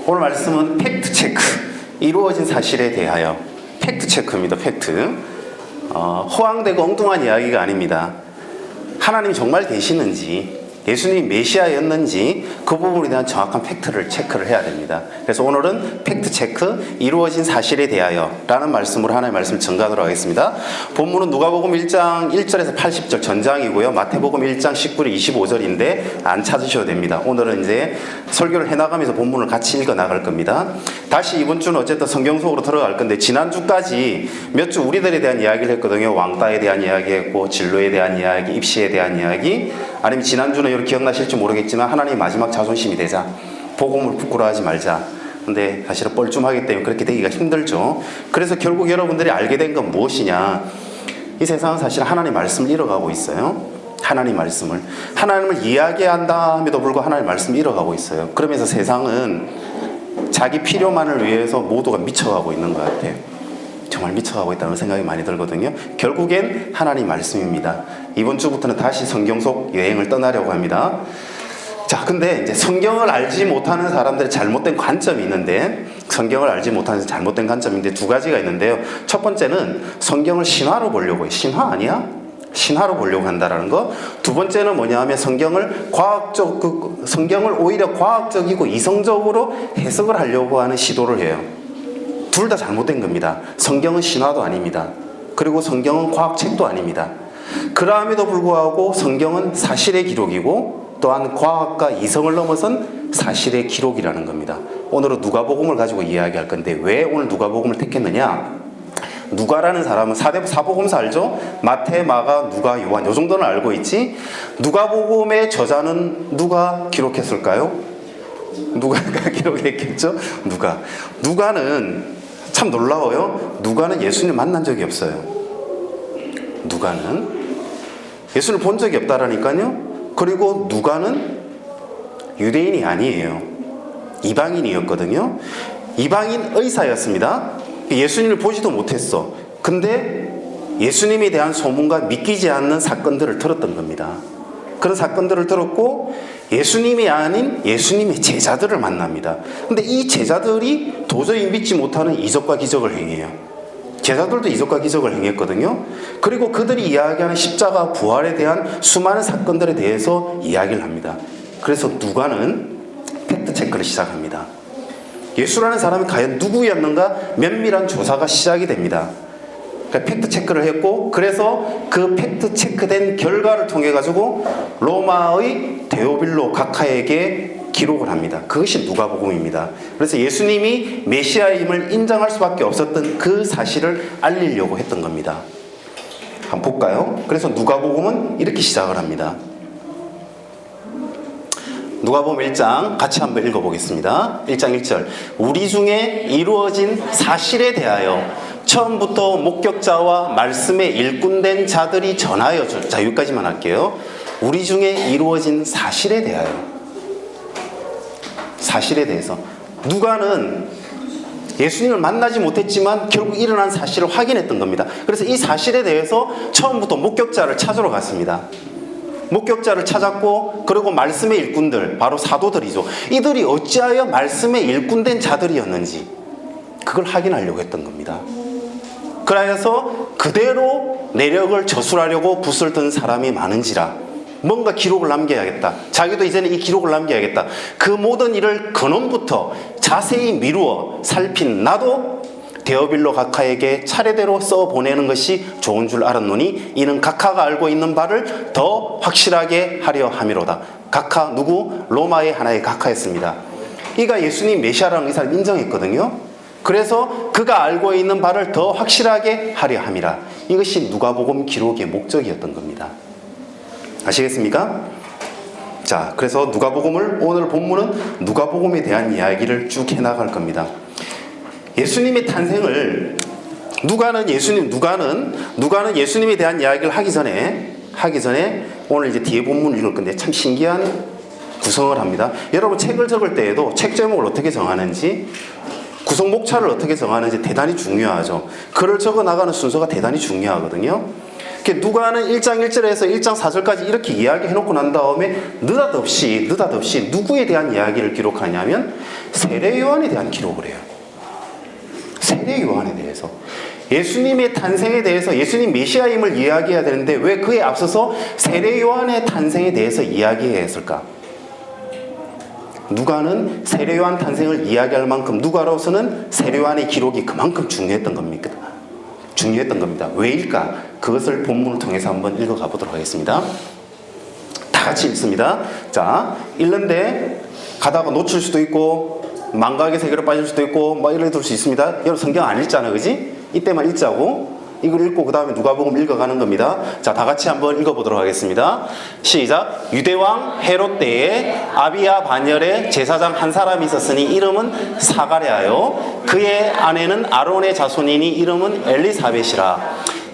오늘 말씀은 팩트 체크, 이루어진 사실에 대하여. 팩트 체크입니다. 팩트. 허황되고 엉뚱한 이야기가 아닙니다. 하나님이 정말 되시는지, 예수님이 메시아였는지 그 부분에 대한 정확한 팩트를 체크를 해야 됩니다. 그래서 오늘은 팩트 체크, 이루어진 사실에 대하여 라는 말씀으로 하나님의 말씀을 전가하도록 하겠습니다. 본문은 누가복음 1장 1절에서 80절 전장이고요. 마태복음 1장 19절 25절인데 안 찾으셔도 됩니다. 오늘은 이제 설교를 해나가면서 본문을 같이 읽어 나갈 겁니다. 다시 이번 주는 어쨌든 성경 속으로 들어갈 건데, 지난주까지 몇 주 우리들에 대한 이야기를 했거든요. 왕따에 대한 이야기 했고, 진로에 대한 이야기, 입시에 대한 이야기, 아니면 지난주는 여러분 기억나실지 모르겠지만 하나님의 마지막 자존심이 되자, 복음을 부끄러워하지 말자. 근데 사실은 뻘쭘하기 때문에 그렇게 되기가 힘들죠. 그래서 결국 여러분들이 알게 된 건 무엇이냐, 이 세상은 사실 하나님의 말씀을 잃어가고 있어요. 하나님의 말씀을, 하나님을 이야기한다 함에도 불구하고 하나님의 말씀을 잃어가고 있어요. 그러면서 세상은 자기 필요만을 위해서 모두가 미쳐가고 있는 것 같아요. 정말 미쳐가고 있다는 생각이 많이 들거든요. 결국엔 하나님 말씀입니다. 이번 주부터는 다시 성경 속 여행을 떠나려고 합니다. 자, 근데 이제 성경을 알지 못하는 사람들의 잘못된 관점이 있는데, 성경을 알지 못하는 잘못된 관점인데 두 가지가 있는데요. 첫 번째는 성경을 신화로 보려고 해요. 신화 아니야? 신화로 보려고 한다라는 거. 두 번째는 뭐냐 하면 성경을 오히려 과학적이고 이성적으로 해석을 하려고 하는 시도를 해요. 둘 다 잘못된 겁니다. 성경은 신화도 아닙니다. 그리고 성경은 과학책도 아닙니다. 그럼에도 불구하고 성경은 사실의 기록이고, 또한 과학과 이성을 넘어선 사실의 기록이라는 겁니다. 오늘은 누가복음을 가지고 이야기할 건데, 왜 오늘 누가복음을 택했느냐? 누가라는 사람은 사복음서 알죠? 마태, 마가, 누가, 요한, 요 정도는 알고 있지? 누가복음의 저자는 누가 기록했을까요? 누가가 기록했겠죠? 누가는 참 놀라워요. 누가는 예수님을 만난 적이 없어요. 누가는 예수님을 본 적이 없다라니까요. 그리고 누가는 유대인이 아니에요. 이방인이었거든요. 이방인 의사였습니다. 예수님을 보지도 못했어. 근데 예수님에 대한 소문과 믿기지 않는 사건들을 들었던 겁니다. 그런 사건들을 들었고, 예수님이 아닌 예수님의 제자들을 만납니다. 근데 이 제자들이 도저히 믿지 못하는 이적과 기적을 행해요. 제자들도 이적과 기적을 행했거든요. 그리고 그들이 이야기하는 십자가 부활에 대한 수많은 사건들에 대해서 이야기를 합니다. 그래서 누가는 팩트 체크를 시작합니다. 예수라는 사람이 과연 누구였는가 면밀한 조사가 시작이 됩니다. 팩트 체크를 했고, 그래서 그 팩트 체크된 결과를 통해 가지고 로마의 데오빌로 각하에게 기록을 합니다. 그것이 누가복음입니다. 그래서 예수님이 메시아임을 인정할 수밖에 없었던 그 사실을 알리려고 했던 겁니다. 한번 볼까요? 그래서 누가복음은 이렇게 시작을 합니다. 누가복음 1장 같이 한번 읽어보겠습니다. 1장 1절. 우리 중에 이루어진 사실에 대하여 처음부터 목격자와 말씀에 일꾼된 자들이 전하여 줄. 자, 여기까지만 할게요. 우리 중에 이루어진 사실에 대하여. 사실에 대해서. 누가는 예수님을 만나지 못했지만 결국 일어난 사실을 확인했던 겁니다. 그래서 이 사실에 대해서 처음부터 목격자를 찾으러 갔습니다. 목격자를 찾았고, 그리고 말씀의 일꾼들, 바로 사도들이죠. 이들이 어찌하여 말씀의 일꾼된 자들이었는지 그걸 확인하려고 했던 겁니다. 그래서 그대로 내력을 저술하려고 붓을 든 사람이 많은지라 뭔가 기록을 남겨야겠다. 자기도 이제는 이 기록을 남겨야겠다. 그 모든 일을 근원부터 자세히 미루어 살핀 나도 데오빌로 각하에게 차례대로 써보내는 것이 좋은 줄 알았노니 이는 각하가 알고 있는 바를 더 확실하게 하려 함이로다. 각하 누구? 로마의 하나의 각하였습니다. 이가 예수님 메시아라는 이 사람 인정했거든요. 그래서 그가 알고 있는 바를 더 확실하게 하려 함이라. 이것이 누가복음 기록의 목적이었던 겁니다. 아시겠습니까? 자, 그래서 누가복음을, 오늘 본문은 누가복음에 대한 이야기를 쭉 해나갈 겁니다. 예수님의 탄생을 누가는 예수님에 대한 이야기를 하기 전에 오늘 이제 뒤에 본문을 읽을 건데 참 신기한 구성을 합니다. 여러분 책을 적을 때에도 책 제목을 어떻게 정하는지, 구성 목차를 어떻게 정하는지 대단히 중요하죠. 글을 적어 나가는 순서가 대단히 중요하거든요. 누가는 1장 1절에서 1장 4절까지 이렇게 이야기해놓고 난 다음에 느닷없이 누구에 대한 이야기를 기록하냐면 세례 요한에 대한 기록을 해요. 세례 요한에 대해서. 예수님의 탄생에 대해서 예수님 메시아임을 이야기해야 되는데 왜 그에 앞서서 세례 요한의 탄생에 대해서 이야기해야 했을까? 누가는 세례 요한 탄생을 이야기할 만큼 누가로서는 세례 요한의 기록이 그만큼 중요했던 겁니다. 중요했던 겁니다. 왜일까? 그것을 본문을 통해서 한번 읽어가 보도록 하겠습니다. 다 같이 읽습니다. 자, 읽는데 가다가 놓칠 수도 있고 망각의 세계로 빠질 수도 있고 뭐 이래 둘 수 있습니다. 여러분 성경 안 읽잖아, 그지? 이때만 읽자고. 이걸 읽고 그 다음에 누가복음 읽어가는 겁니다. 자, 다 같이 한번 읽어보도록 하겠습니다. 시작. 유대왕 헤롯 때에 아비야 반열에 제사장 한 사람이 있었으니 이름은 사가랴요. 그의 아내는 아론의 자손이니 이름은 엘리사벳이라.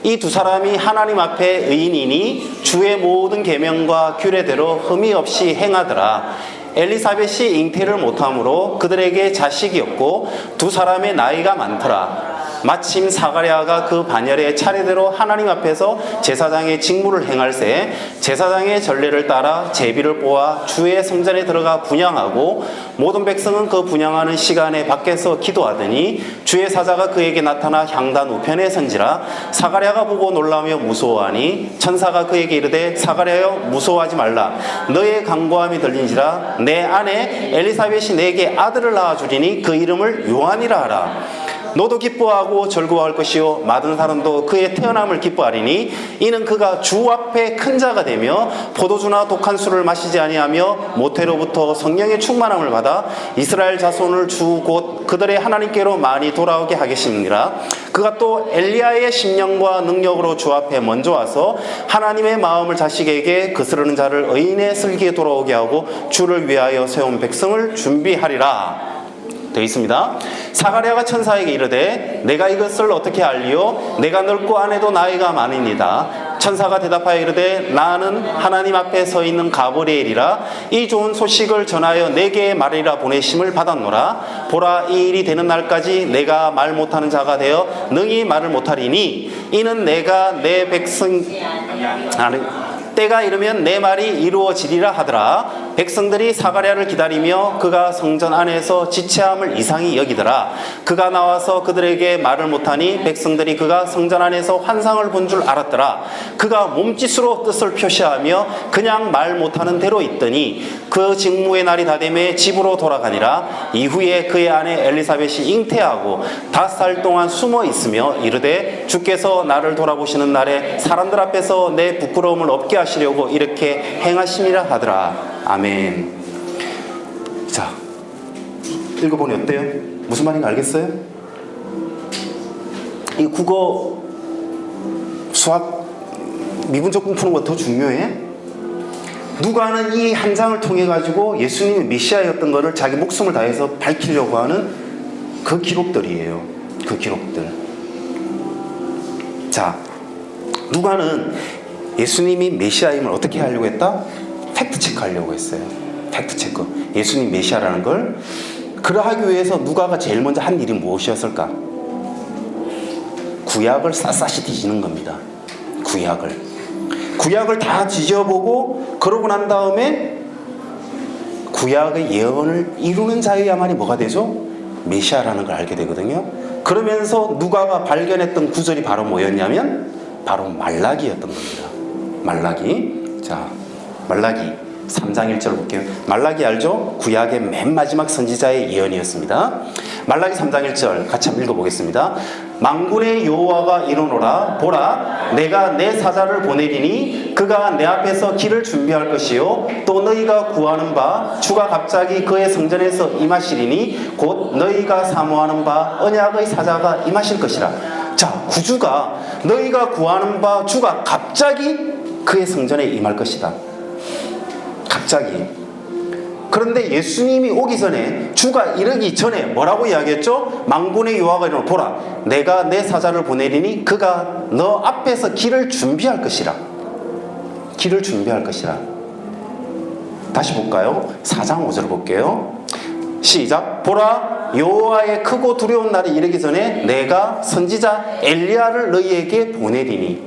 이 두 사람이 하나님 앞에 의인이니 주의 모든 계명과 규례대로 흠이 없이 행하더라. 엘리사벳이 잉태를 못함으로 그들에게 자식이 없고 두 사람의 나이가 많더라. 마침 사가랴가 그 반열에 차례대로 하나님 앞에서 제사장의 직무를 행할새 제사장의 전례를 따라 제비를 뽑아 주의 성전에 들어가 분향하고 모든 백성은 그 분향하는 시간에 밖에서 기도하더니 주의 사자가 그에게 나타나 향단 우편에 선지라. 사가랴가 보고 놀라며 무서워하니 천사가 그에게 이르되 사가랴여 무서워하지 말라. 너의 간구함이 들린지라. 내 아내 엘리사벳이 내게 아들을 낳아주리니 그 이름을 요한이라 하라. 너도 기뻐하고 즐거워할 것이요 많은 사람도 그의 태어남을 기뻐하리니 이는 그가 주 앞에 큰 자가 되며 포도주나 독한 술을 마시지 아니하며 모태로부터 성령의 충만함을 받아 이스라엘 자손을 주 곧 그들의 하나님께로 많이 돌아오게 하겠습니다. 그가 또 엘리야의 심령과 능력으로 주 앞에 먼저 와서 하나님의 마음을 자식에게 거스르는 자를 의인의 슬기에 돌아오게 하고 주를 위하여 세운 백성을 준비하리라. 되어 있습니다. 사가랴가 천사에게 이르되 내가 이것을 어떻게 알리요? 내가 늙고 아내도 나이가 많으니이다. 천사가 대답하여 이르되 나는 하나님 앞에 서 있는 가브리엘이라. 이 좋은 소식을 전하여 내게 말이라 보내심을 받았노라. 보라, 이 일이 되는 날까지 내가 말 못하는 자가 되어 능히 말을 못하리니 이는 내가 내 백성 때가 이르면 내 말이 이루어지리라 하더라. 백성들이 사가랴를 기다리며 그가 성전 안에서 지체함을 이상히 여기더라. 그가 나와서 그들에게 말을 못하니 백성들이 그가 성전 안에서 환상을 본 줄 알았더라. 그가 몸짓으로 뜻을 표시하며 그냥 말 못하는 대로 있더니 그 직무의 날이 다 되매 집으로 돌아가니라. 이후에 그의 아내 엘리사벳이 잉태하고 5살 동안 숨어 있으며 이르되 주께서 나를 돌아보시는 날에 사람들 앞에서 내 부끄러움을 없게 하시려고 이렇게 행하심이라 하더라. 아멘. 자, 읽어보니 어때요? 무슨 말인가 알겠어요? 이 국어, 수학, 미분적분 푸는 거 더 중요해? 누가는 이 한 장을 통해 가지고 예수님이 메시아였던 것을 자기 목숨을 다해서 밝히려고 하는 그 기록들이에요. 그 기록들. 자, 누가는 예수님이 메시아임을 어떻게 하려고 했다? 팩트 체크하려고 했어요. 팩트 체크. 예수님 메시아라는 걸. 그러하기 위해서 누가가 제일 먼저 한 일이 무엇이었을까? 구약을 샅샅이 뒤지는 겁니다. 구약을 다 뒤져보고 그러고 난 다음에 구약의 예언을 이루는 자여야만이 뭐가 되죠? 메시아라는 걸 알게 되거든요. 그러면서 누가가 발견했던 구절이 바로 뭐였냐면 바로 말라기였던 겁니다. 말라기. 자, 말라기 3장 1절 볼게요. 말라기 알죠? 구약의 맨 마지막 선지자의 예언이었습니다. 말라기 3장 1절 같이 한번 읽어보겠습니다. 만군의 여호와가 이르노라. 보라, 내가 내 사자를 보내리니 그가 내 앞에서 길을 준비할 것이요 또 너희가 구하는 바 주가 갑자기 그의 성전에서 임하시리니 곧 너희가 사모하는 바 언약의 사자가 임하실 것이라. 자, 구주가 너희가 구하는 바 주가 갑자기 그의 성전에 임할 것이다. 갑자기. 그런데 예수님이 오기 전에 주가 이르기 전에 뭐라고 이야기했죠? 만군의 여호와가 이르노라. 보라, 내가 내 사자를 보내리니 그가 너 앞에서 길을 준비할 것이라. 길을 준비할 것이라. 다시 볼까요? 4장 5절 볼게요. 시작. 보라, 여호와의 크고 두려운 날이 이르기 전에 내가 선지자 엘리야를 너희에게 보내리니.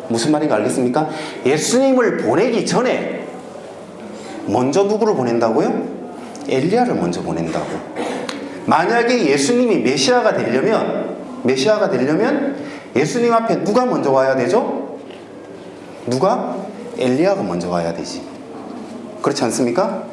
무슨 말인가 알겠습니까? 예수님을 보내기 전에 먼저 누구를 보낸다고요? 엘리야를 먼저 보낸다고. 만약에 예수님이 메시아가 되려면 예수님 앞에 누가 먼저 와야 되죠? 누가? 엘리야가 먼저 와야 되지. 그렇지 않습니까?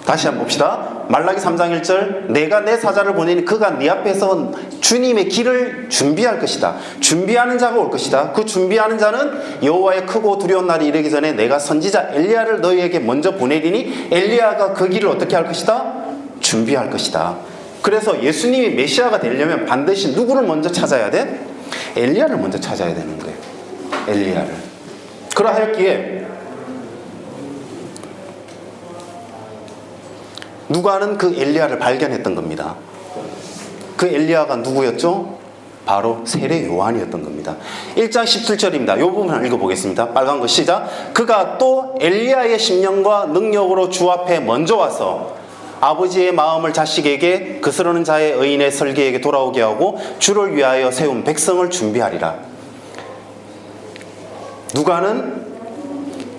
다시 한번 봅시다. 말라기 3장 1절, 내가 내 사자를 보내니 그가 네 앞에서 주님의 길을 준비할 것이다. 준비하는 자가 올 것이다. 그 준비하는 자는 여호와의 크고 두려운 날이 이르기 전에 내가 선지자 엘리야를 너희에게 먼저 보내리니 엘리야가 그 길을 어떻게 할 것이다? 준비할 것이다. 그래서 예수님이 메시아가 되려면 반드시 누구를 먼저 찾아야 돼? 엘리야를 먼저 찾아야 되는 거예요. 엘리야를. 그러하였기에 누가는 그 엘리야를 발견했던 겁니다. 그 엘리야가 누구였죠? 바로 세례 요한이었던 겁니다. 1장 17절입니다. 이 부분을 읽어보겠습니다. 빨간 거 시작. 그가 또 엘리야의 심령과 능력으로 주 앞에 먼저 와서 아버지의 마음을 자식에게 그스르는 자의 의인의 설계에게 돌아오게 하고 주를 위하여 세운 백성을 준비하리라. 누가는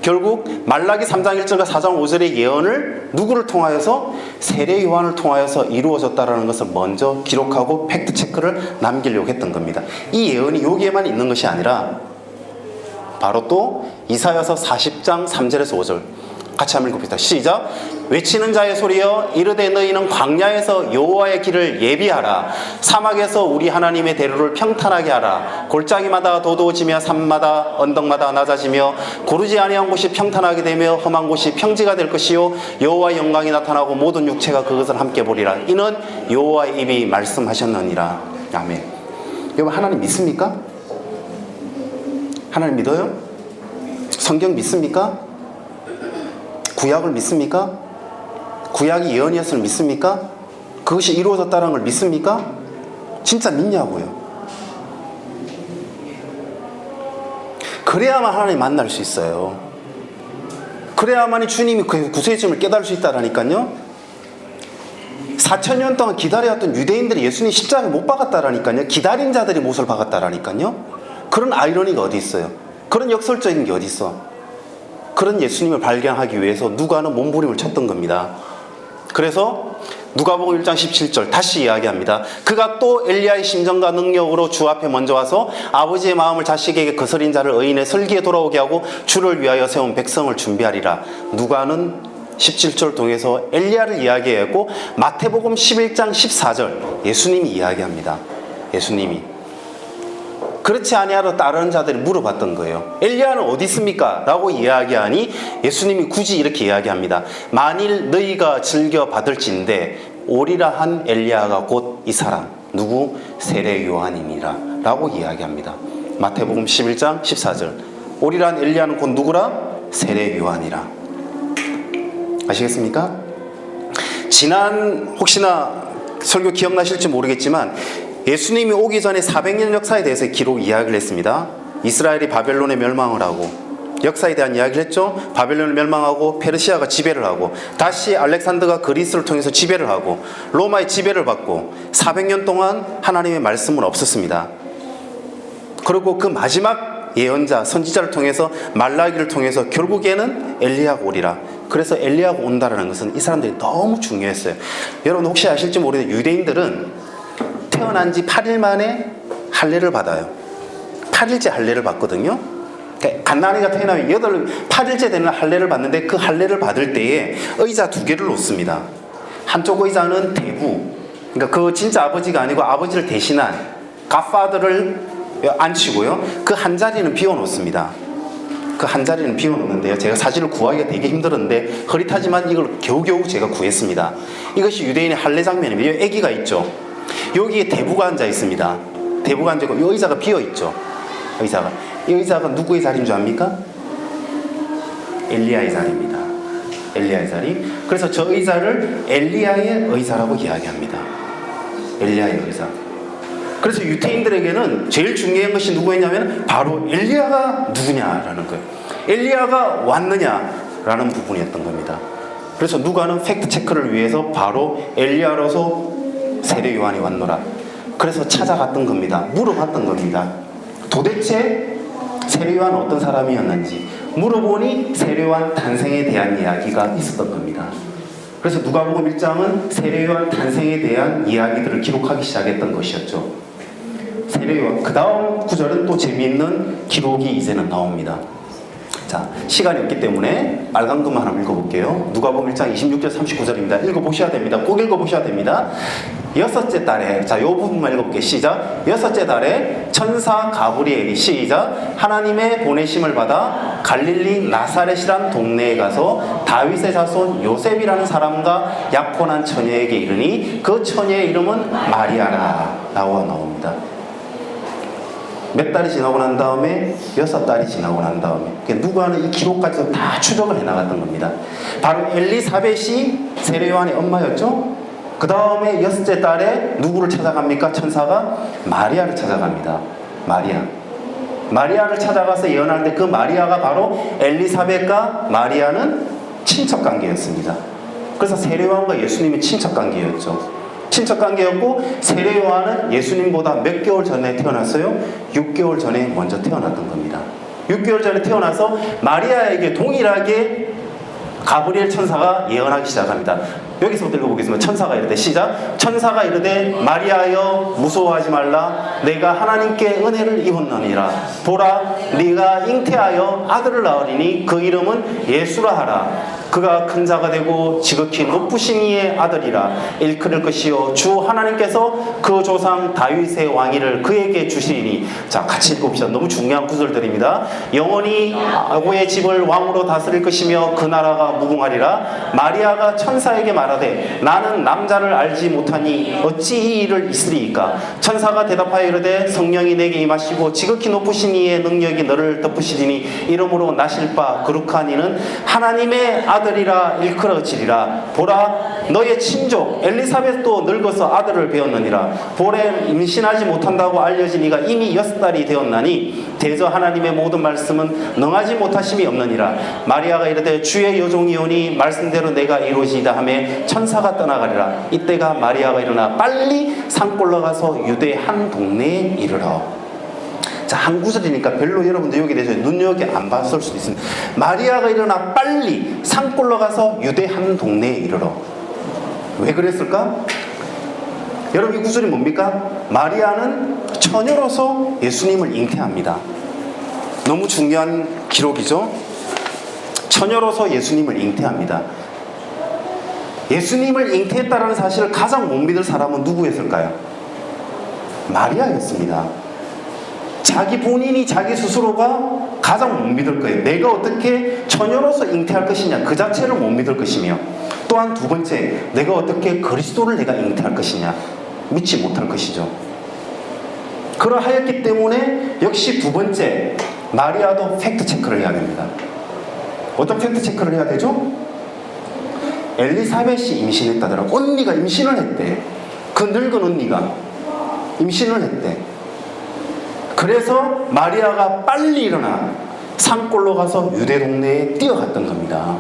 결국 말라기 3장 1절과 4장 5절의 예언을 누구를 통하여서? 세례 요한을 통하여서 이루어졌다는 것을 먼저 기록하고 팩트체크를 남기려고 했던 겁니다. 이 예언이 여기에만 있는 것이 아니라 바로 또 이사야서 40장 3절에서 5절 같이 한번 읽어봅시다. 시작. 외치는 자의 소리여 이르되 너희는 광야에서 여호와의 길을 예비하라. 사막에서 우리 하나님의 대로를 평탄하게 하라. 골짜기마다 도도해지며 산마다 언덕마다 낮아지며 고르지 아니한 곳이 평탄하게 되며 험한 곳이 평지가 될 것이요 여호와의 영광이 나타나고 모든 육체가 그것을 함께 보리라. 이는 여호와의 입이 말씀하셨느니라. 아멘. 여러분 하나님 믿습니까? 하나님 믿어요? 성경 믿습니까? 구약을 믿습니까? 구약이 예언이었음을 믿습니까? 그것이 이루어졌다는 걸 믿습니까? 진짜 믿냐고요. 그래야만 하나님 만날 수 있어요. 그래야만이 주님이 그 구세주임을 깨달을 수 있다라니까요. 4,000년 동안 기다려왔던 유대인들이 예수님 십자가에 못 박았다라니까요. 기다린 자들이 못을 박았다라니까요. 그런 아이러니가 어디 있어요? 그런 역설적인 게 어디 있어? 그런 예수님을 발견하기 위해서 누가는 몸부림을 쳤던 겁니다. 그래서 누가복음 1장 17절 다시 이야기합니다. 그가 또 엘리야의 심정과 능력으로 주 앞에 먼저 와서 아버지의 마음을 자식에게 거스린 자를 의인의 설기에 돌아오게 하고 주를 위하여 세운 백성을 준비하리라. 누가는 17절 통해서 엘리야를 이야기했고 마태복음 11장 14절 예수님이 이야기합니다. 예수님이 그렇지 아니하러 다른 자들이 물어봤던 거예요. 엘리야는 어디 있습니까? 라고 이야기하니 예수님이 굳이 이렇게 이야기합니다. 만일 너희가 즐겨 받을진대 오리라 한 엘리야가 곧 이 사람 누구? 세례 요한이니라 라고 이야기합니다. 마태복음 11장 14절 오리라 한 엘리야는 곧 누구라? 세례 요한이라. 아시겠습니까? 지난 혹시나 설교 기억나실지 모르겠지만 예수님이 오기 전에 400년 역사에 대해서 기록 이야기를 했습니다. 이스라엘이 바벨론에 멸망을 하고 역사에 대한 이야기를 했죠. 바벨론을 멸망하고 페르시아가 지배를 하고 다시 알렉산더가 그리스를 통해서 지배를 하고 로마의 지배를 받고 400년 동안 하나님의 말씀은 없었습니다. 그리고 그 마지막 예언자 선지자를 통해서 말라기를 통해서 결국에는 엘리야가 오리라. 그래서 엘리야가 온다라는 것은 이 사람들이 너무 중요했어요. 여러분 혹시 아실지 모르겠는데 유대인들은 태어난 지 8일 만에 할례를 받아요. 8일째 할례를 받거든요. 그러니까 갓난아기가 태어나면 8일째 되는 할례를 받는데 그 할례를 받을 때에 의자 2개를 놓습니다. 한쪽 의자는 대부, 그러니까 그 진짜 아버지가 아니고 아버지를 대신한 갓파더를 앉히고요. 그 한 자리는 비워놓습니다. 그 한 자리는 비워놓는데요. 제가 사진을 구하기가 되게 힘들었는데 흐릿하지만 이걸 겨우겨우 제가 구했습니다. 이것이 유대인의 할례 장면입니다. 여기 아기가 있죠. 여기에 대부가 앉아 있습니다. 대부가 앉아 있고 이 의자가 비어 있죠. 의자가. 이 의자가 누구의 자리인 줄 압니까? 엘리야의 자리입니다. 엘리야의 자리. 그래서 저 의자를 엘리야의 의자라고 이야기합니다. 엘리야의 의자. 그래서 유대인들에게는 제일 중요한 것이 누구였냐면 바로 엘리야가 누구냐라는 거예요. 엘리야가 왔느냐라는 부분이었던 겁니다. 그래서 누가는 팩트 체크를 위해서 바로 엘리야로서 세례 요한이 왔노라. 그래서 찾아갔던 겁니다. 물어봤던 겁니다. 도대체 세례 요한은 어떤 사람이었는지 물어보니 세례 요한 탄생에 대한 이야기가 있었던 겁니다. 그래서 누가복음 1장은 세례요한 탄생에 대한 이야기들을 기록하기 시작했던 것이었죠. 세례요한 그 다음 구절은 또 재미있는 기록이 이제는 나옵니다. 자, 시간이 없기 때문에 빨간 것만 하나 읽어볼게요. 누가복음 1장 26절 39절입니다. 읽어보셔야 됩니다. 꼭 읽어보셔야 됩니다. 여섯째 달에, 자, 요 부분만 읽어볼게요. 시작. 여섯째 달에 천사 가브리엘이, 시작, 하나님의 보내심을 받아 갈릴리 나사렛이란 동네에 가서 다윗의 자손 요셉이라는 사람과 약혼한 처녀에게 이르니 그 처녀의 이름은 마리아라 라고 나옵니다. 몇 달이 지나고 난 다음에 6달이 지나고 난 다음에 누가는 이 기록까지도 다 추적을 해나갔던 겁니다. 바로 엘리사벳이 세례요한의 엄마였죠. 그 다음에 6째 달에 누구를 찾아갑니까? 천사가 마리아를 찾아갑니다. 마리아를 찾아가서 예언할 때 그 마리아가 바로 엘리사벳과 마리아는 친척관계였습니다. 그래서 세례요한과 예수님이 친척관계였죠. 친척관계였고 세례요한은 예수님보다 몇 개월 전에 태어났어요? 6개월 전에 먼저 태어났던 겁니다. 6개월 전에 태어나서 마리아에게 동일하게 가브리엘 천사가 예언하기 시작합니다. 여기서부터 읽어보겠습니다. 천사가 이르되, 시작. 천사가 이르되 마리아여 무서워하지 말라. 내가 하나님께 은혜를 입었느니라. 보라, 네가 잉태하여 아들을 낳으리니 그 이름은 예수라 하라. 그가 큰 자가 되고 지극히 높으신 이의 아들이라. 일컬을 것이요 주 하나님께서 그 조상 다윗의 왕위를 그에게 주시리니. 자, 같이 읽어봅시다. 너무 중요한 구절들입니다. 영원히 아고의 집을 왕으로 다스릴 것이며 그 나라가 무궁하리라. 마리아가 천사에게 말하되 나는 남자를 알지 못하니 어찌 이 일을 있으리이까. 천사가 대답하여 이르되 성령이 내게 임하시고 지극히 높으신 이의 능력이 너를 덮으시리니 이러므로 나실 바 거룩한 이는 하나님의 아들이라 일컬어지리라. 보라, 너의 친족 엘리사벳도 늙어서 아들을 배웠느니라. 볼에 임신하지 못한다고 알려진 이가 이미 6달이 되었나니 대저 하나님의 모든 말씀은 능하지 못하심이 없느니라. 마리아가 이르되 주의 여종이오니 말씀대로 내가 이루어지이다 하매 천사가 떠나가리라. 이때가 마리아가 일어나 빨리 산골로 가서 유대 한 동네에 이르러. 자, 한 구절이니까 별로 여러분들 여기 대해서 눈여겨 안 봤을 수도 있습니다. 마리아가 일어나 빨리 산골로 가서 유대 한 동네에 이르러. 왜 그랬을까? 여러분, 이 구절이 뭡니까? 마리아는 처녀로서 예수님을 잉태합니다. 너무 중요한 기록이죠. 처녀로서 예수님을 잉태합니다. 예수님을 잉태했다는 사실을 가장 못 믿을 사람은 누구였을까요? 마리아였습니다. 자기 본인이 자기 스스로가 가장 못 믿을 거예요. 내가 어떻게 처녀로서 잉태할 것이냐, 그 자체를 못 믿을 것이며, 또한 두 번째, 내가 어떻게 그리스도를 내가 잉태할 것이냐, 믿지 못할 것이죠. 그러하였기 때문에 역시 두 번째, 마리아도 팩트 체크를 해야 됩니다. 어떤 팩트 체크를 해야 되죠? 엘리사벳이 임신했다더라. 언니가 임신을 했대. 그 늙은 언니가 임신을 했대. 그래서 마리아가 빨리 일어나 산골로 가서 유대 동네에 뛰어갔던 겁니다.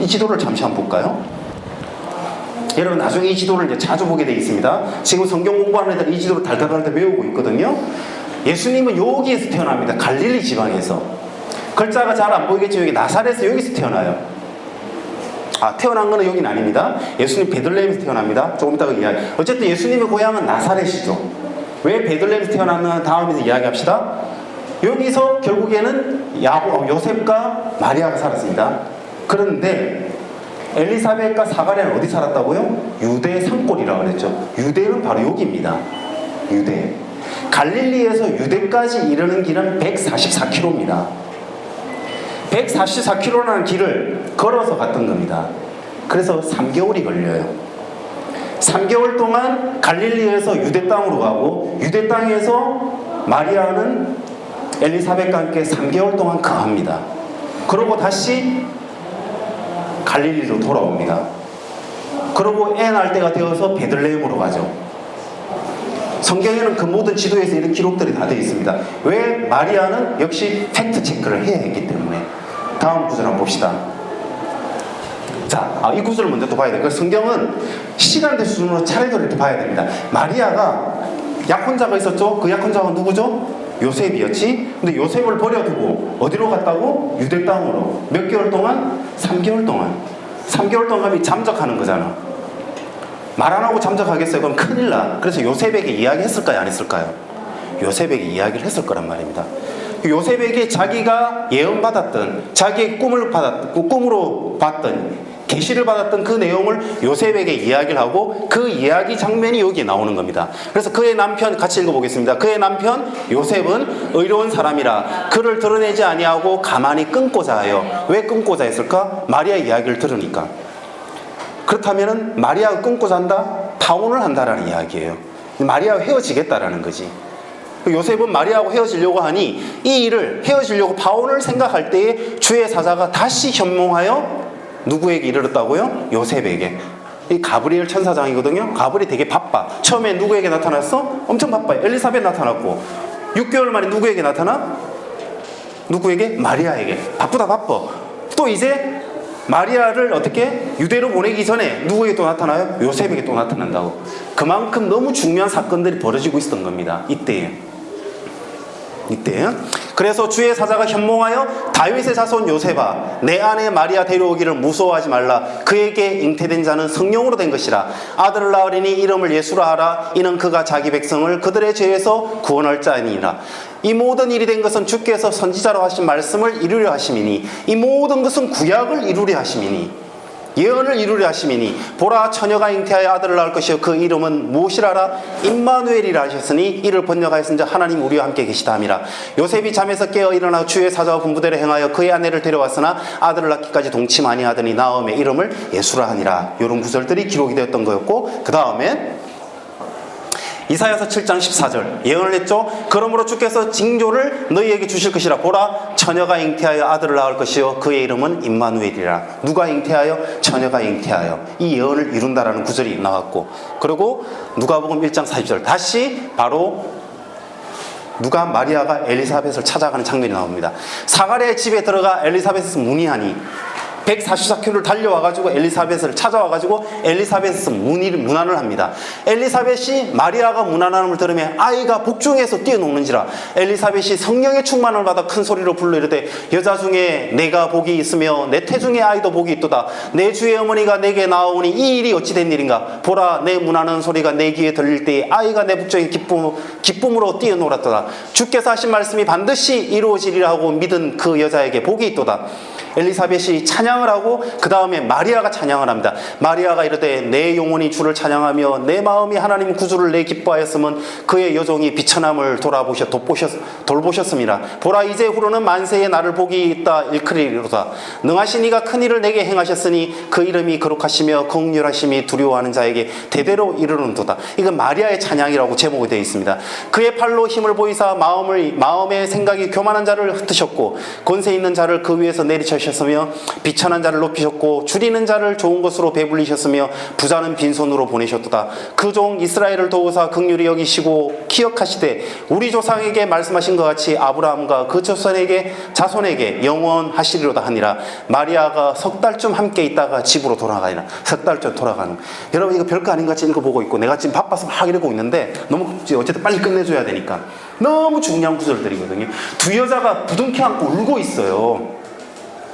이 지도를 잠시 한번 볼까요? 여러분, 나중에 이 지도를 이제 자주 보게 되어 있습니다. 지금 성경 공부하는 애들 이 지도를 달달달 외우고 있거든요. 예수님은 여기에서 태어납니다. 갈릴리 지방에서. 글자가 잘 안 보이겠지만 여기 나사렛에서 여기서 태어나요. 태어난 거는 여기는 아닙니다. 예수님 베들레헴에서 태어납니다. 조금 이따가 이야기. 어쨌든 예수님의 고향은 나사렛이죠. 왜 베들레헴에서 태어났나 다음에서 이야기합시다. 여기서 결국에는 요셉과 마리아가 살았습니다. 그런데 엘리사벳과 사가랴는 어디 살았다고요? 유대 산골이라고 그랬죠. 유대는 바로 여기입니다. 유대. 갈릴리에서 유대까지 이르는 길은 144km입니다. 144km라는 길을 걸어서 갔던 겁니다. 그래서 3개월이 걸려요. 3개월 동안 갈릴리에서 유대 땅으로 가고, 유대 땅에서 마리아는 엘리사벳과 함께 3개월 동안 거합니다. 그러고 다시 갈릴리로 돌아옵니다. 그러고 애 낳을 때가 되어서 베들레헴으로 가죠. 성경에는 그 모든 지도에서 이런 기록들이 다 되어 있습니다. 왜? 마리아는 역시 팩트 체크를 해야 했기 때문에. 다음 구절 한번 봅시다. 자, 이 구절을 먼저 또 봐야 돼요. 성경은 시간대 수준으로 차례대로 이렇게 봐야 됩니다. 마리아가 약혼자가 있었죠? 그 약혼자가 누구죠? 요셉이었지? 근데 요셉을 버려두고 어디로 갔다고? 유대 땅으로. 몇 개월 동안? 3개월 동안. 3개월 동안 가면 잠적하는 거잖아. 말 안 하고 잠적하겠어요? 그럼 큰일 나. 그래서 요셉에게 이야기했을까요? 안 했을까요? 요셉에게 이야기를 했을 거란 말입니다. 요셉에게 자기가 예언받았던, 자기의 꿈으로 봤던, 계시를 받았던 그 내용을 요셉에게 이야기를 하고 그 이야기 장면이 여기에 나오는 겁니다. 그래서 그의 남편, 같이 읽어보겠습니다. 그의 남편 요셉은 의로운 사람이라 그를 드러내지 아니하고 가만히 끊고자 하여. 왜 끊고자 했을까? 마리아의 이야기를 들으니까. 그렇다면 마리아가 끊고자 한다? 파혼을 한다라는 이야기예요. 마리아와 헤어지겠다라는 거지. 요셉은 마리아하고 헤어지려고 하니 이 일을 헤어지려고 파혼을 생각할 때에 주의 사자가 다시 현몽하여 누구에게 이르렀다고요? 요셉에게. 이 가브리엘 천사장이거든요. 가브리엘 되게 바빠. 처음에 누구에게 나타났어? 엄청 바빠요. 엘리사벳 나타났고 6개월 만에 누구에게 나타나? 누구에게? 마리아에게. 바쁘다 바빠. 또 이제 마리아를 어떻게? 유대로 보내기 전에 누구에게 또 나타나요? 요셉에게 또 나타난다고. 그만큼 너무 중요한 사건들이 벌어지고 있었던 겁니다. 이때에. 그래서 주의 사자가 현몽하여 다윗의 자손 요셉아 내 아내 마리아 데려오기를 무서워하지 말라. 그에게 잉태된 자는 성령으로 된 것이라. 아들을 낳으리니 이름을 예수라 하라. 이는 그가 자기 백성을 그들의 죄에서 구원할 자니라. 이 모든 일이 된 것은 주께서 선지자로 하신 말씀을 이루려 하심이니 이 모든 것은 구약을 이루려 하심이니 예언을 이루려 하심이니 보라 처녀가 잉태하여 아들을 낳을 것이요 그 이름은 무엇이라라. 임마누엘이라 하셨으니 이를 번역하였은즉 하나님 우리와 함께 계시다 함이라. 요셉이 잠에서 깨어 일어나 주의 사자와 분부대로 행하여 그의 아내를 데려왔으나 아들을 낳기까지 동치 아니하더니 나음의 이름을 예수라 하니라. 이런 구절들이 기록이 되었던 거였고, 그 다음에 이사야서 7장 14절 예언을 했죠. 그러므로 주께서 징조를 너희에게 주실 것이라. 보라 처녀가 잉태하여 아들을 낳을 것이요 그의 이름은 임마누엘이라. 누가 잉태하여? 처녀가 잉태하여. 이 예언을 이룬다라는 구절이 나왔고, 그리고 누가복음 1장 40절 다시 바로 마리아가 엘리사벳을 찾아가는 장면이 나옵니다. 사가랴의 집에 들어가 엘리사벳을 문의하니 144km를 달려와가지고 엘리사벳을 찾아와가지고 엘리사벳에서 문안을 합니다. 엘리사벳이 마리아가 문안함을 들으면 아이가 복중에서 뛰어노는지라. 엘리사벳이 성령의 충만을 받아 큰 소리로 불러 이르되 여자 중에 내가 복이 있으며 내 태중에 아이도 복이 있도다. 내 주의 어머니가 내게 나오니 이 일이 어찌 된 일인가. 보라 내 문하는 소리가 내 귀에 들릴 때에 아이가 내 복중에 기쁨으로 뛰어놀았도다. 주께서 하신 말씀이 반드시 이루어지리라 하고 믿은 그 여자에게 복이 있도다. 엘리사벳이 찬양을 하고 그 다음에 마리아가 찬양을 합니다. 마리아가 이르되 내 영혼이 주를 찬양하며 내 마음이 하나님 구주를 내 기뻐하였으면 그의 여종이 비천함을 돌보셨습니다. 보라 이제후로는 만세에 나를 복이 있다 일컬으리로다. 능하신 이가 큰 일을 내게 행하셨으니 그 이름이 거룩하시며 긍휼하심이 두려워하는 자에게 대대로 이르는도다. 이건 마리아의 찬양이라고 제목이 되어 있습니다. 그의 팔로 힘을 보이사 마음의 생각이 교만한 자를 흩으셨고 권세 있는 자를 그 위에서 내리쳐셨으며 비천한 자를 높이셨고 줄이는 자를 좋은 것으로 배불리셨으며 부자는 빈손으로 보내셨도다. 그 종 이스라엘을 도우사 긍휼히 여기시고 기억하시되 우리 조상에게 말씀하신 것 같이 아브라함과 그 자손에게 영원하시리로다 하니라. 마리아가 석 달쯤 함께 있다가 집으로 돌아가니라. 석 달쯤 돌아가는. 여러분 이거 별거 아닌 것 같이 읽어보고 있고 내가 지금 바빠서 막 읽고 있는데 너무 어쨌든 빨리 끝내줘야 되니까 너무 중요한 구절들이거든요. 두 여자가 부둥켜 안고 울고 있어요.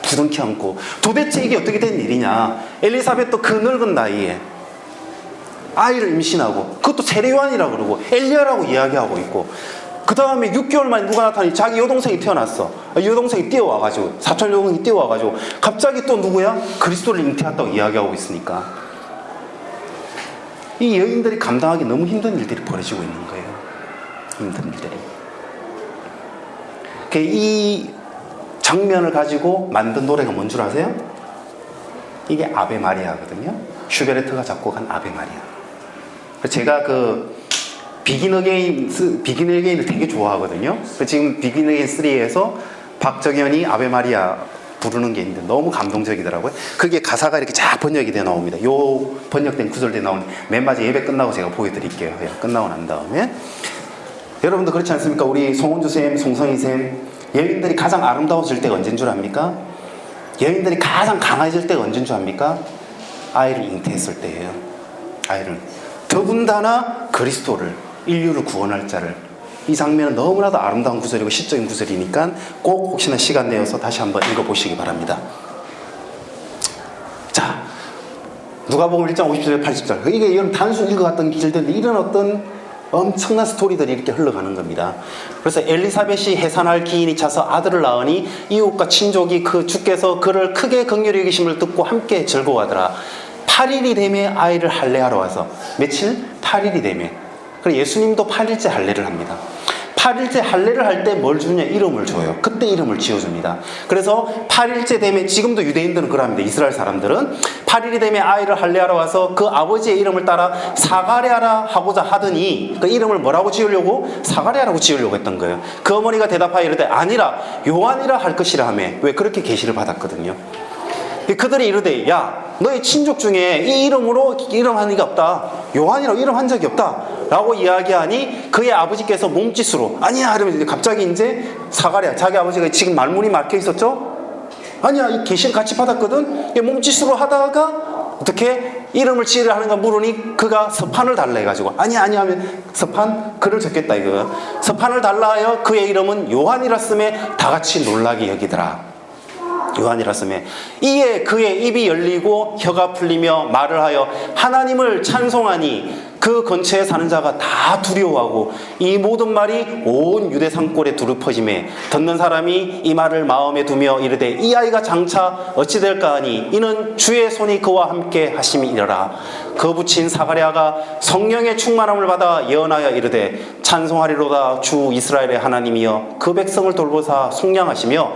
부둥켜 안고. 도대체 이게 어떻게 된 일이냐. 엘리사벳도 그 늙은 나이에 아이를 임신하고 그것도 세례요한이라고 그러고 엘리야라고 이야기하고 있고, 그 다음에 6개월 만에 누가 나타나니 자기 여동생이 태어났어. 여동생이 뛰어와가지고 사촌 여동생이 뛰어와가지고 갑자기 또 누구야? 그리스도를 잉태했다고 이야기하고 있으니까 이 여인들이 감당하기 너무 힘든 일들이 벌어지고 있는 거예요. 힘든 일들이. 이 장면을 가지고 만든 노래가 뭔 줄 아세요? 이게 아베 마리아거든요. 슈베르트가 작곡한 아베 마리아. 제가 그 비긴 어게인을 되게 좋아하거든요. 지금 비긴 어게인 3에서 박정현이 아베 마리아 부르는 게 있는데 너무 감동적이더라고요. 그게 가사가 이렇게 쫙 번역이 되어 나옵니다. 요 번역된 구절들이 나오는 맨 마지막 예배 끝나고 제가 보여드릴게요. 끝나고 난 다음에 여러분도 그렇지 않습니까? 우리 송은주쌤, 송성희쌤 여인들이 가장 아름다워질 때가 언제인 줄 압니까? 여인들이 가장 강해질 때가 언제인 줄 압니까? 아이를 잉태했을 때예요. 아이를. 더군다나 그리스도를, 인류를 구원할 자를. 이 장면은 너무나도 아름다운 구절이고 시적인 구절이니까 꼭 혹시나 시간 내어서 다시 한번 읽어보시기 바랍니다. 자, 누가복음 1장 50절 80절. 이게 이런 단순 읽어갔던 길들인데 이런 어떤 엄청난 스토리들이 이렇게 흘러가는 겁니다. 그래서 엘리사벳이 해산할 기인이 차서 아들을 낳으니 이웃과 친족이 그 주께서 그를 크게 긍휼히 여기심을 듣고 함께 즐거워하더라. 8일이 되매 아이를 할례하러 와서 며칠? 8일이 되매. 그래서 예수님도 8일째 할례를 합니다. 8일째 할례를 할 때 뭘 주냐? 이름을 줘요. 그때 이름을 지어줍니다. 그래서 8일째 되면, 지금도 유대인들은 그럽니다. 이스라엘 사람들은 8일이 되면 아이를 할례하러 와서 그 아버지의 이름을 따라 사가랴라 하고자 하더니, 그 이름을 뭐라고 지으려고? 사가랴라고 지으려고 했던 거예요. 그 어머니가 대답하여 이르되 아니라 요한이라 할 것이라 하며. 왜? 그렇게 계시를 받았거든요. 그들이 이르되 야, 너의 친족 중에 이 이름으로 이름한 이가 없다, 요한이라고 이름한 적이 없다 라고 이야기하니 그의 아버지께서 몸짓으로 아니야 이러면 갑자기 이제 사가랴, 자기 아버지가 지금 말문이 막혀 있었죠? 아니야, 이 계시를 같이 받았거든. 몸짓으로 하다가 어떻게 이름을 지으려 하는가 물으니 그가 서판을 달라 해가지고 아니야 하면 서판? 글을 적겠다 이거. 서판을 달라 하여 그의 이름은 요한이라 쓰매 다 같이 놀라게 여기더라. 요한이라 쓰매 이에 그의 입이 열리고 혀가 풀리며 말을 하여 하나님을 찬송하니 그 근처에 사는 자가 다 두려워하고 이 모든 말이 온 유대 산골에 두루 퍼지매 듣는 사람이 이 말을 마음에 두며 이르되 이 아이가 장차 어찌 될까 하니 이는 주의 손이 그와 함께 하심이니라. 그 붙인 사가랴가 성령의 충만함을 받아 예언하여 이르되 찬송하리로다 주 이스라엘의 하나님이여 그 백성을 돌보사 속량하시며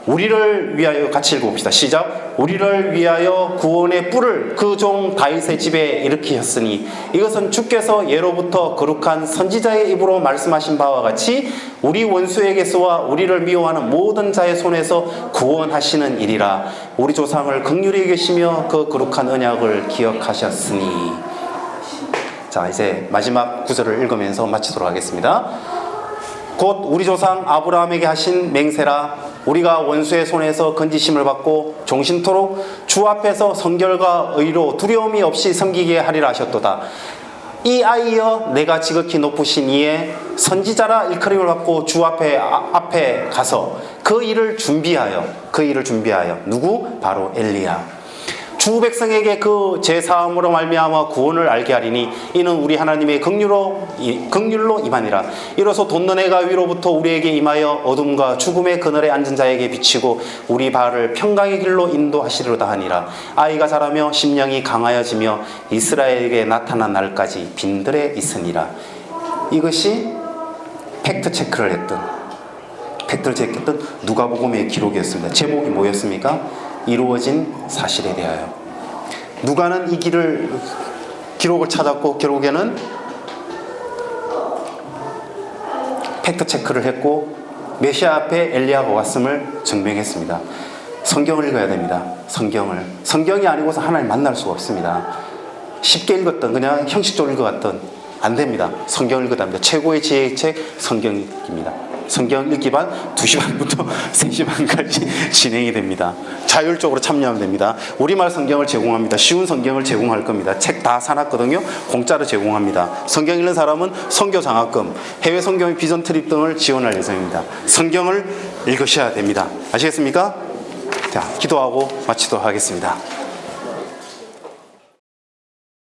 우리를 위하여, 같이 읽어봅시다. 시작. 우리를 위하여 구원의 뿔을 그 종 다윗의 집에 일으키셨으니 이것은 주께서 예로부터 거룩한 선지자의 입으로 말씀하신 바와 같이 우리 원수에게서와 우리를 미워하는 모든 자의 손에서 구원하시는 일이라. 우리 조상을 긍휼히 여기시며 그 거룩한 언약을 기억하셨으니. 자, 이제 마지막 구절을 읽으면서 마치도록 하겠습니다. 곧 우리 조상 아브라함에게 하신 맹세라. 우리가 원수의 손에서 건지심을 받고 종신토록 주 앞에서 성결과 의로 두려움이 없이 섬기게 하리라 하셨도다. 이 아이여 내가 지극히 높으신 이에 선지자라 일컬음을 받고 주 앞에 가서 그 일을 준비하여 누구? 바로 엘리야. 주 백성에게 그 제사함으로 말미암아 구원을 알게 하리니 이는 우리 하나님의 긍휼로 임하니라. 이로써 돋는 해가 위로부터 우리에게 임하여 어둠과 죽음의 그늘에 앉은 자에게 비치고 우리 발을 평강의 길로 인도하시리로다 하니라. 아이가 자라며 심령이 강하여지며 이스라엘에게 나타난 날까지 빈들에 있으니라. 이것이 팩트 체크를 했던 누가복음의 기록이었습니다. 제목이 뭐였습니까? 이루어진 사실에 대하여. 누가는 이 기록을 찾았고 결국에는 팩트 체크를 했고 메시아 앞에 엘리야가 왔음을 증명했습니다. 성경을 읽어야 됩니다. 성경이 아니고서 하나님 만날 수가 없습니다. 쉽게 읽었던, 그냥 형식적으로 읽어갔던 안 됩니다. 성경을 읽어야 합니다. 최고의 지혜의 책 성경입니다. 성경 읽기반 2시 반부터 3시 반까지 진행이 됩니다. 자율적으로 참여하면 됩니다. 우리말 성경을 제공합니다. 쉬운 성경을 제공할 겁니다. 책 다 사놨거든요. 공짜로 제공합니다. 성경 읽는 사람은 선교 장학금, 해외 성경의 비전 트립 등을 지원할 예정입니다. 성경을 읽으셔야 됩니다. 아시겠습니까? 자, 기도하고 마치도록 하겠습니다.